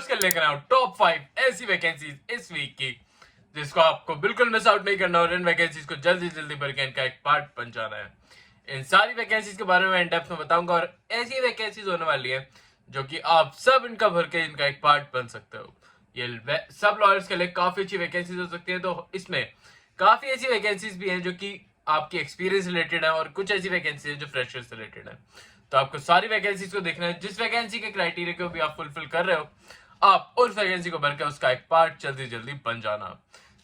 उसके लेकर आऊं टॉप 5 ऐसी वैकेंसीज इस वीक की जिसको आपको बिल्कुल मिस आउट नहीं करना और इन वैकेंसीज को जल्दी जल्दी भर के इनका एक पार्ट बन जाना है। इन सारी वैकेंसीज के बारे में इन डेप्थ में बताऊंगा और ऐसी वैकेंसीज होने वाली है जो कि आप सब इनका भर के इनका एक पार्ट बन सकते हो। ये सब लॉयर्स के लिए काफी अच्छी वैकेंसीज हो सकती है। तो इसमें काफी ऐसी वैकेंसीज भी हैं जो कि आपकी एक्सपीरियंस रिलेटेड है और कुछ ऐसी वैकेंसी है जो फ्रेशर्स रिलेटेड है। तो आपको सारी वैकेंसीज को देखना है। जिस वैकेंसी के क्राइटेरिया को भी आप फुलफिल कर रहे हो आप उस वैकेंसी को भर के उसका एक पार्ट जल्दी जल्दी बन जाना।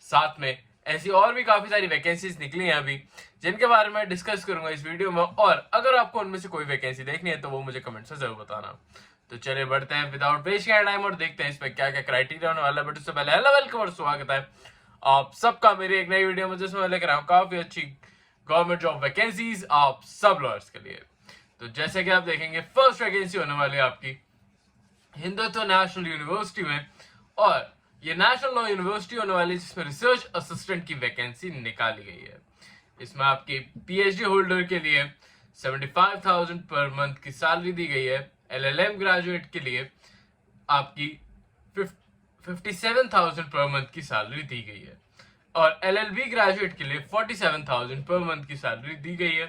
साथ में ऐसी और भी काफी सारी वैकेंसीज निकली हैं अभी जिनके बारे में डिस्कस करूंगा इस वीडियो में, और अगर आपको उनमें से कोई वैकेंसी देखनी है तो वो मुझे कमेंट से जरूर बताना। तो चलिए बढ़ते हैं विदाउट वेस्टिंग टाइम और देखते हैं इसमें क्या क्या क्राइटेरिया होने वाला है। बट उससे पहले हेलो वेलकम और स्वागत है आप सबका मेरी एक नई वीडियो में जिसमें लेकर आऊँ काफी अच्छी गवर्नमेंट जॉब वैकेंसीज आप सब लॉयर्स के लिए। तो जैसे कि आप देखेंगे फर्स्ट वैकेंसी होने वाली है आपकी हिंदुत्व नेशनल यूनिवर्सिटी में, और ये नेशनल लॉ यूनिवर्सिटी होने वाली है जिसमें रिसर्च असिस्टेंट की वैकेंसी निकाली गई है। इसमें आपके पीएचडी होल्डर के लिए 75,000 पर मंथ की सैलरी दी गई है। एलएलएम ग्रेजुएट के लिए आपकी 57,000 पर मंथ की सैलरी दी गई है और एलएलबी ग्रेजुएट के लिए 47,000 पर मंथ की सैलरी दी गई है।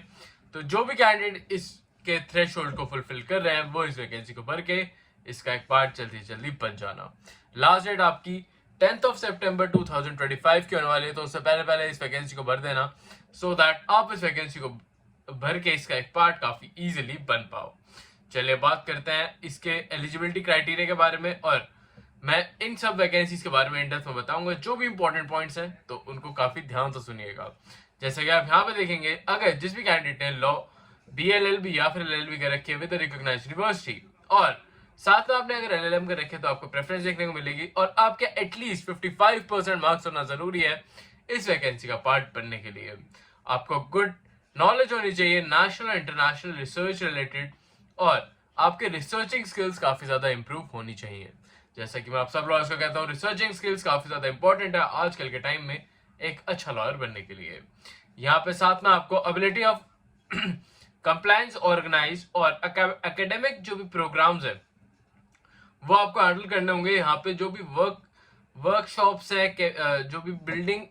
तो जो भी कैंडिडेट इसके थ्रेशोल्ड को फुलफिल कर रहे हैं वो इस वैकेंसी को भर के इसका एक पार्ट जल्दी जल्दी बन जाना। लास्ट डेट आपकी 10 सितंबर 2025 की होने वाली है। तो उससे पहले इस वैकेंसी को भर देना सो दैट आप इस वैकेंसी को भर के इसका एक पार्ट काफी इजीली बन पाओ। चलिए बात करते हैं इसके एलिजिबिलिटी क्राइटेरिया के बारे में, और मैं इन सब वैकेंसीज के बारे में इन डेप्थ में बताऊंगा। जो भी इंपॉर्टेंट पॉइंट्स हैं तो उनको काफी ध्यान से सुनिएगा। जैसे कि आप यहाँ पे देखेंगे, अगर जिस भी कैंडिडेट ने लॉ बीएलएलबी या फिर एलएलबी कर रखी है विद रिकॉग्नाइज्ड यूनिवर्सिटी और साथ में आपने अगर एलएलएम कर रखे तो आपको प्रेफरेंस देखने को मिलेगी, और आपके एटलीस्ट 55% मार्क्स होना जरूरी है इस वैकेंसी का पार्ट बनने के लिए। आपको गुड नॉलेज होनी चाहिए नेशनल और इंटरनेशनल रिसर्च रिलेटेड, और आपके रिसर्चिंग स्किल्स काफी ज्यादा इंप्रूव होनी चाहिए। जैसा कि मैं आप सब लॉयर्स को कहता हूँ, रिसर्चिंग स्किल्स काफी ज्यादा इंपॉर्टेंट है आजकल के टाइम में एक अच्छा लॉयर बनने के लिए। यहाँ पे साथ में आपको एबिलिटी ऑफ कंप्लायंस ऑर्गेनाइज और एकेडमिक जो भी प्रोग्राम्स है वो आपको हैंडल करने होंगे। यहाँ पे जो भी वर्कशॉप्स है, जो भी बिल्डिंग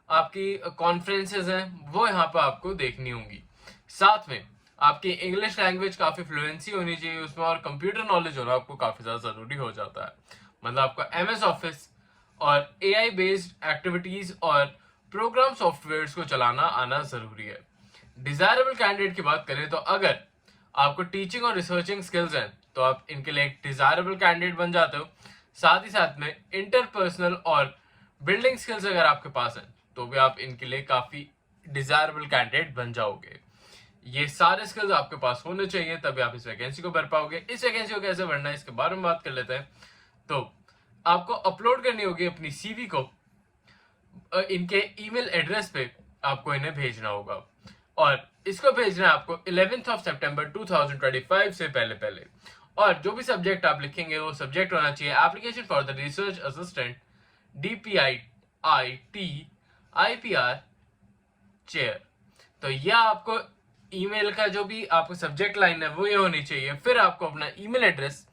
आपकी कॉन्फ्रेंसेस हैं वो यहाँ पे आपको देखनी होंगी। साथ में आपकी इंग्लिश लैंग्वेज काफी फ्लुएंसी होनी चाहिए उसमें, और कंप्यूटर नॉलेज होना आपको काफी ज्यादा जरूरी हो जाता है। मतलब आपको एमएस ऑफिस और एआई बेस्ड एक्टिविटीज और प्रोग्राम सॉफ्टवेयर्स को चलाना आना जरूरी है। डिजायरेबल कैंडिडेट की बात करें तो अगर आपको टीचिंग और रिसर्चिंग स्किल्स हैं तो आप इनके लिए एक डिजायरेबल कैंडिडेट बन जाते हो। साथ ही साथ में इंटरपर्सनल और बिल्डिंग स्किल्स अगर आपके पास हैं तो भी आप इनके लिए काफी डिजायरेबल कैंडिडेट बन जाओगे। ये सारे स्किल्स आपके पास होने चाहिए तभी आप इस वैकेंसी को भर पाओगे। इस वैकेंसी को कैसे भरना है इसके बारे में बात कर लेते हैं। तो आपको अपलोड करनी होगी अपनी सीवी को, इनके ईमेल एड्रेस पे आपको इन्हें भेजना होगा, और इसको भेजना है आपको 11 सितंबर 2025 से पहले। और जो भी सब्जेक्ट आप लिखेंगे वो सब्जेक्ट होना चाहिए application for the research assistant DPIIT-IPR chair. तो यह आपको ईमेल का जो भी आपको सब्जेक्ट लाइन है वो ये होनी चाहिए। फिर आपको अपना ईमेल एड्रेस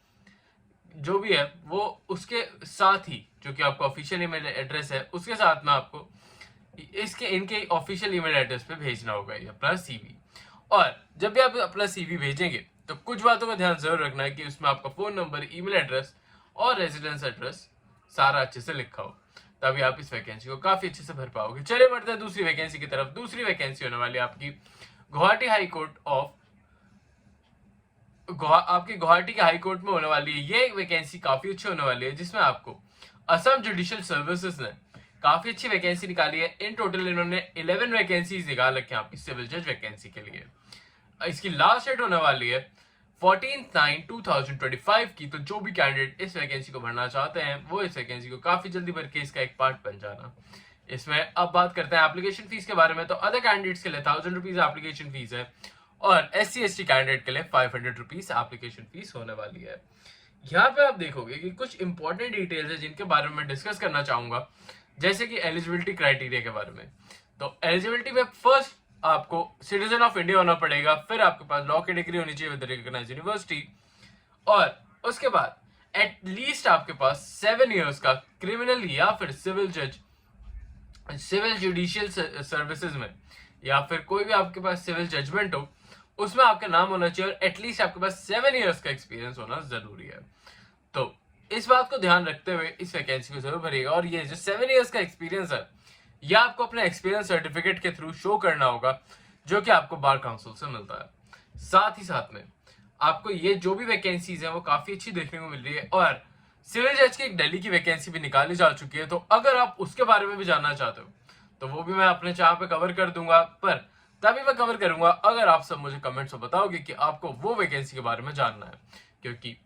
जो भी है वो उसके साथ ही, जो कि आपका ऑफिशियल ईमेल एड्रेस है उसके साथ में आपको इनके ऑफिशियल ईमेल एड्रेस पे भेजना होगा ये अपना सीवी। और जब भी आप अपना सीवी भेजेंगे तो कुछ बातों का ध्यान जरूर रखना है कि उसमें आपका फोन नंबर, ईमेल एड्रेस और रेजिडेंस एड्रेस सारा अच्छे से लिखा हो, तभी आप इस वैकेंसी को काफी अच्छे से भर पाओगे। चलिए बढ़ते हैं दूसरी वैकेंसी की तरफ। दूसरी वैकेंसी होने वाली है आपकी गुवाहाटी हाई कोर्ट ऑफ आपकी गुवाहाटी के हाई कोर्ट में होने वाली है। ये वैकेंसी काफी अच्छी होने वाली है जिसमें आपको असम जुडिशियल सर्विसेज ने काफी अच्छी वैकेंसी निकाली है। इन टोटल इन्होंने 11 वैकेंसीज निकाल रखे हैं आपकी सिविल जज वैकेंसी के लिए। इसकी लास्ट डेट होने वाली है 14/9/2025 की। तो जो भी कैंडिडेट इस वैकेंसी को भरना चाहते हैं वो इस वैकेंसी को काफी जल्दी भर के इसका एक पार्ट बन जाना। इसमें अब बात करते हैं एप्लीकेशन फीस के बारे में। तो अदर कैंडिडेट्स के लिए 1000 रुपीज एप्लीकेशन फीस है, और SC/ST कैंडिडेट के लिए 500 रुपीज एप्लीकेशन फीस होने वाली है। यहाँ पे आप देखोगे कि कुछ इंपॉर्टेंट डिटेल्स है जिनके बारे में मैं डिस्कस करना चाहूंगा, जैसे कि एलिजिबिलिटी क्राइटेरिया के बारे में। तो एलिजिबिलिटी में फर्स्ट आपको सिटीजन ऑफ इंडिया होना पड़ेगा, फिर आपके पास लॉ की डिग्री होनी चाहिए विद रिकॉग्नाइज्ड यूनिवर्सिटी, और उसके बाद एटलीस्ट आपके पास 7 इयर्स का क्रिमिनल या फिर सिविल जुडिशियल सर्विसेज में, या फिर कोई भी आपके पास सिविल जजमेंट हो उसमें आपका नाम होना चाहिए, और एटलीस्ट आपके पास 7 इयर्स का एक्सपीरियंस होना जरूरी है। तो इस बात को ध्यान रखते हुए इस वैकेंसी को जरूर भरिएगा। और ये जो 7 इयर्स का एक्सपीरियंस है, यह आपको अपने एक्सपीरियंस सर्टिफिकेट के थ्रू शो करना होगा, जो कि आपको बार काउंसिल से मिलता है। साथ ही साथ में आपको ये जो भी वैकेंसीज है वो काफी अच्छी देखने को मिल रही है, और सिविल जज की एक दिल्ली की वैकेंसी भी निकाली जा चुकी है। तो अगर आप उसके बारे में भी जानना चाहते हो तो वो भी मैं अपने चैनल पे कवर कर दूंगा, पर तभी मैं कवर करूंगा अगर आप सब मुझे कमेंट्स में बताओगे कि आपको वो वैकेंसी के बारे में जानना है, क्योंकि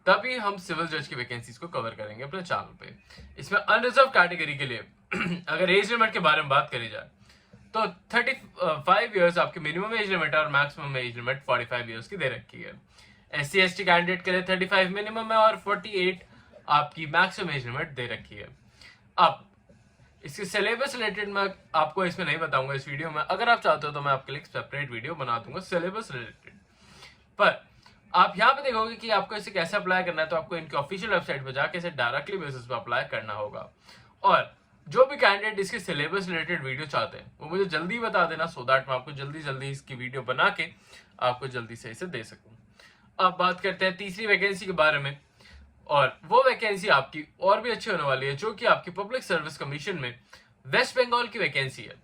तभी हम सिविल जज की वैकेंसीज को कवर करेंगे अपने चैनल पे। इसमें अनरिजर्व कैटेगरी के लिए अगर एज लिमिट के बारे में बात करी जाए तो 35 इयर्स आपकी मिनिमम एज लिमिट है, और मैक्सिमम एज लिमिट 45 इयर्स की दे रखी है। SC/ST कैंडिडेट के लिए 35 मिनिमम है और 48 आपकी मैक्सिमम एज लिमिट दे रखी है। अब इसके सिलेबस रिलेटेड मैं आपको इसमें नहीं बताऊंगा इस वीडियो में, अगर आप चाहते हो तो मैं आपके लिए एक सेपरेट वीडियो बना दूंगा सिलेबस रिलेटेड। पर आप यहाँ पे देखोगे कि आपको इसे कैसे अप्लाई करना है, तो आपको इनकी ऑफिशियल वेबसाइट पर जाके इसे डायरेक्टली बेसिस पे अप्लाई करना होगा। और जो भी कैंडिडेट इसके सिलेबस रिलेटेड वीडियो चाहते हैं वो मुझे जल्दी बता देना, सो दैट मैं आपको जल्दी इसकी वीडियो बना के आपको जल्दी से इसे दे सकूं। अब बात करते हैं तीसरी वैकेंसी के बारे में, और वो वैकेंसी आपकी और भी अच्छी होने वाली है, जो कि आपकी पब्लिक सर्विस कमीशन में वेस्ट बंगाल की वैकेंसी है।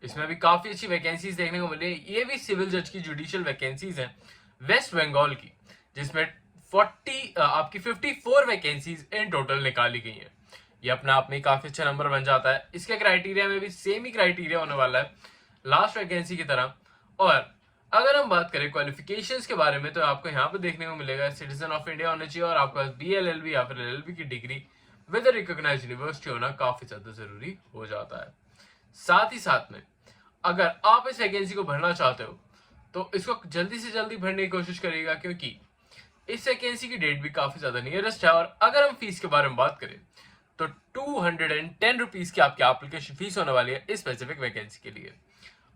इसमें भी काफी अच्छी वैकेंसीज देखने को मिली है। ये भी सिविल जज की जुडिशियल वैकेंसीज हैं वेस्ट बंगाल की, जिसमें 54 वैकेंसीज इन टोटल निकाली गई हैं। ये अपने आप में काफी अच्छा नंबर बन जाता है। इसके क्राइटेरिया में भी सेम ही क्राइटेरिया होने वाला है लास्ट वैकेंसी की तरह। और अगर हम बात करें क्वालिफिकेशंस के बारे में, तो आपको यहाँ पे देखने को मिलेगा सिटीजन ऑफ इंडिया होना चाहिए, और आपके पास BLLB या फिर LLB की डिग्री विद रिकॉग्नाइज्ड यूनिवर्सिटी होना काफी ज्यादा जरूरी हो जाता है। साथ ही साथ में अगर आप इस वैकेंसी को भरना चाहते हो तो इसको जल्दी से जल्दी भरने की कोशिश करिएगा, क्योंकि इस वैकेंसी की डेट भी काफी ज्यादा नियरेस्ट है। और अगर हम फीस के बारे में बात करें तो 210 रुपीज की आपकी एप्लीकेशन फीस होने वाली है इस स्पेसिफिक वैकेंसी के लिए,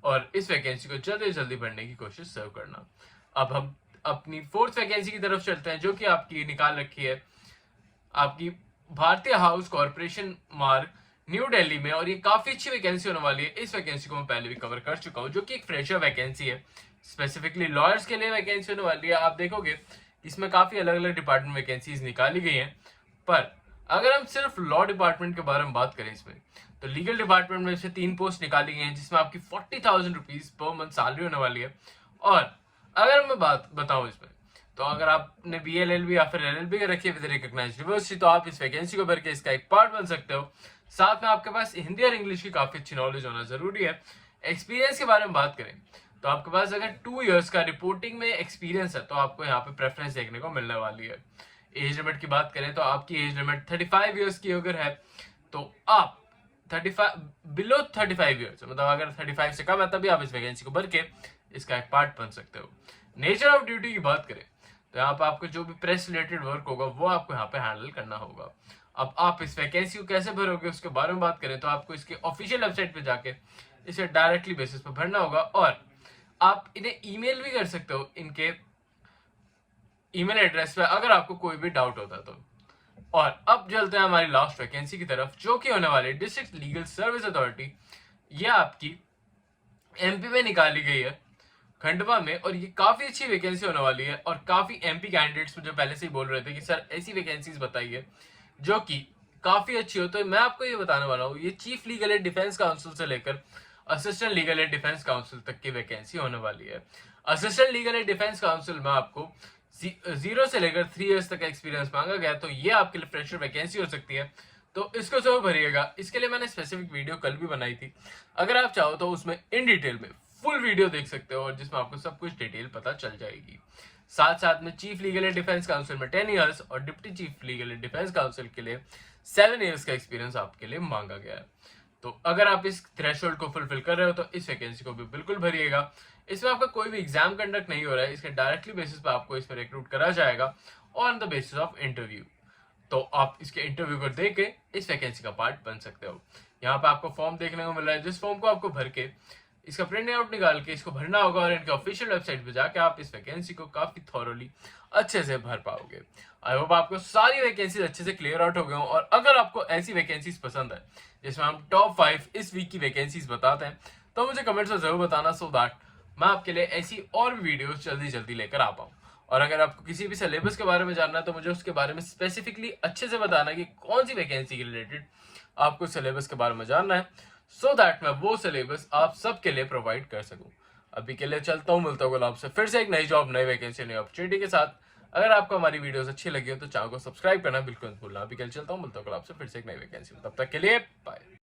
और इस वैकेंसी को जल्दी से जल्दी भरने की कोशिश सर्व करना। अब हम अपनी फोर्थ वैकेंसी की तरफ चलते हैं, जो कि आपकी निकाल रखी है आपकी भारतीय हाउस कॉर्पोरेशन मार्ग न्यू दिल्ली में, और ये काफी अच्छी वैकेंसी होने वाली है। इस वैकेंसी को मैं पहले भी कवर कर चुका हूँ, जो कि एक फ्रेशर वैकेंसी है, स्पेसिफिकली लॉयर्स के लिए वैकेंसी होने वाली है। आप देखोगे इसमें काफी अलग अलग डिपार्टमेंट वैकेंसीज निकाली गई हैं, पर अगर हम सिर्फ लॉ डिपार्टमेंट के बारे में बात करें इसमें, तो लीगल डिपार्टमेंट में से 3 पोस्ट निकाली गई हैं, जिसमें आपकी 40,000 रुपीज पर मंथ सैलरी होने वाली है। और अगर मैं बात बताऊं इसमें, तो अगर आपने BLLB या फिर LLB का रखी है विद रिकॉग्नाइज्ड यूनिवर्सिटी, तो आप इस वैकेंसी को भर के इसका एक पार्ट बन सकते हो। साथ में आपके पास हिंदी और इंग्लिश की काफी अच्छी नॉलेज होना जरूरी है। एक्सपीरियंस के बारे में बात करें तो आपके पास अगर 2 इयर्स का रिपोर्टिंग में एक्सपीरियंस है तो आपको यहाँ पे प्रेफरेंस देखने को मिलने वाली है। एज लिमिट की बात करें तो आपकी एज लिमिट 35 इयर्स की अगर है तो आप 35 बिलो 35 इयर्स, मतलब अगर 35 से कम है तभी आप इस वैकेंसी को भर के इसका एक पार्ट बन सकते हो। नेचर ऑफ ड्यूटी की बात करें तो यहाँ पे आपको जो भी प्रेस रिलेटेड वर्क होगा वो आपको यहाँ पे हैंडल करना होगा। अब आप इस वैकेंसी को कैसे भरोगे उसके बारे में बात करें तो आपको इसके ऑफिशियल वेबसाइट पे जाके इसे डायरेक्टली बेसिस पे भरना होगा, और आप इन्हें ईमेल भी कर सकते हो इनके ईमेल एड्रेस पे अगर आपको कोई भी डाउट होता है तो। और अब चलते हैं हमारी लास्ट वैकेंसी की तरफ, जो कि होने वाली डिस्ट्रिक्ट लीगल सर्विस अथॉरिटी। ये आपकी MP में निकाली गई है खंडवा में, और ये काफी अच्छी वैकेंसी होने वाली है। और काफी MP कैंडिडेट्स मुझे पहले से ही बोल रहे थे कि सर ऐसी वैकेंसीज बताइए जो कि काफी अच्छी हो, तो मैं आपको ये बताने वाला हूँ। ये chief legal aid defence council से लेकर assistant legal aid defence council तक की वैकेंसी होने वाली है। Assistant legal aid defence council में आपको 0 से लेकर 3 इयर्स तक का एक्सपीरियंस मांगा गया, तो ये आपके लिए फ्रेशर वैकेंसी हो सकती है, तो इसको जरूर भरिएगा। इसके लिए मैंने स्पेसिफिक वीडियो कल भी बनाई थी, अगर आप चाहो तो उसमें इन डिटेल में फुल वीडियो देख सकते हो, और जिसमें आपको सब कुछ डिटेल पता चल जाएगी। साथ साथ में chief legal aid defence council में 10 इयर्स और deputy chief legal aid defence council के लिए 7 इयर्स का एक्सपीरियंस आपके लिए मांगा गया है। तो अगर आप इस थ्रेशोल्ड को फुलफिल कर रहे हो तो इस वैकेंसी को भी बिल्कुल भरिएगा। इसमें आपका कोई भी एग्जाम कंडक्ट नहीं हो रहा है, इसके डायरेक्टली बेसिस पे आपको इसमें रिक्रूट करा जाएगा on the basis of interview. तो आप इसके इंटरव्यू को देख के इस वैकेंसी का पार्ट बन सकते हो। यहाँ पे आपको फॉर्म देखने को मिल रहा है, जिस फॉर्म को आपको भर के इसका प्रिंट आउट निकाल के इसको भरना होगा, और इनके ऑफिशियल वेबसाइट पे जाके आप इस वैकेंसी को काफी थॉरोली अच्छे से भर पाओगे। आई होप आपको सारी वैकेंसीज अच्छे से क्लियर आउट हो गए हों, और अगर आपको ऐसी वैकेंसीज पसंद है जिसमें हम टॉप 5 इस वीक की वैकेंसीज बताते हैं तो मुझे कमेंट्स में जरूर बताना, सो दैट मैं आपके लिए ऐसी और भी वीडियोस जल्दी जल्दी लेकर आ पाऊँ। और अगर आपको किसी भी सिलेबस के बारे में जानना है तो मुझे उसके बारे में स्पेसिफिकली अच्छे से बताना कि कौन सी वैकेंसी के रिलेटेड आपको सिलेबस के बारे में जानना है, सो दैट मैं वो सिलेबस आप सबके लिए प्रोवाइड कर सकूं। अभी के लिए चलता हूं, मिलता हूं आपसे फिर से एक नई जॉब, नई वैकेंसी, नई अपॉर्चुनिटी के साथ। अगर आपको हमारी वीडियोस अच्छी लगी हो तो चैनल को सब्सक्राइब करना बिल्कुल मत भूलना। अभी के लिए चलता हूं, मिलता हूं आपसे फिर से एक नई वैकेंसी। तब तक के लिए बाय।